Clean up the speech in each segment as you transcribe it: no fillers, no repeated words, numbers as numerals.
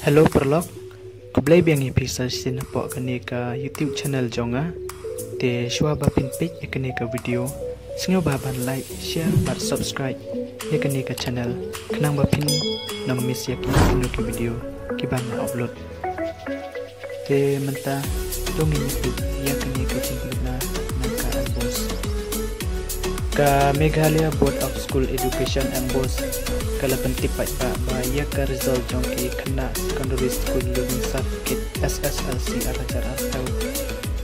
Hello perlok, kublai biang episode sin po kani ka YouTube channel jonga, te shua ba pin page kani ka video, singaw ba ban like, share, bat subscribe, kani ka channel, kenang ba pin nam miss kini ki video, ki ban na upload. Te menta dongin YouTube kani ka channel na ka ambos. Ka Meghalaya Board of School Education ambos. Kalau penting pak ya ke result jongki kena secondary school learning certificate SSLC aracara atau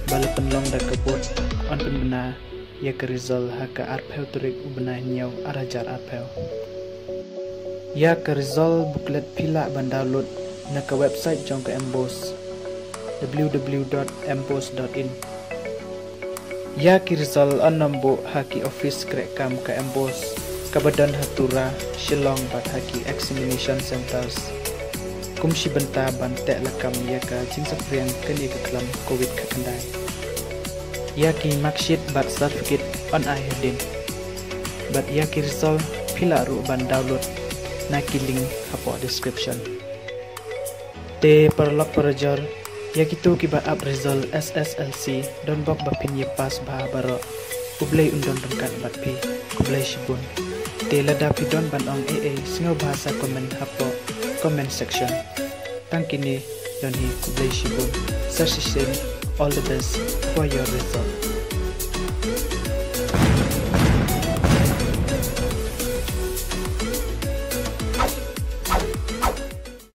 bala penlong dah kebut on penbena ya ke result haka arpeu turik ubena nyau arajar arpeu ya ke result booklet pila ban download na ke website jongki embos www.embos.in ya ke result on nombor haki office krekam ke embos Kabadan Hatura, Shillong bat haki examination centers. Kumshi benta bantek lakam yaka jinsap riang kali ke kelam COVID kakandai. Yaki marksheet bat certificate on ayadin. Bat yaki result pila ru ban download naki link hapo description. Te perlok perajar yaki tu ki bat up result SSLC don bok bapin ye pas bah baro. Ublay undon rengkat bat pi kublay shibun. Tela dapat don ban ong singaw bahasa komen hapo comment section. Tangkini don hi kublay shibun. All the best for your result.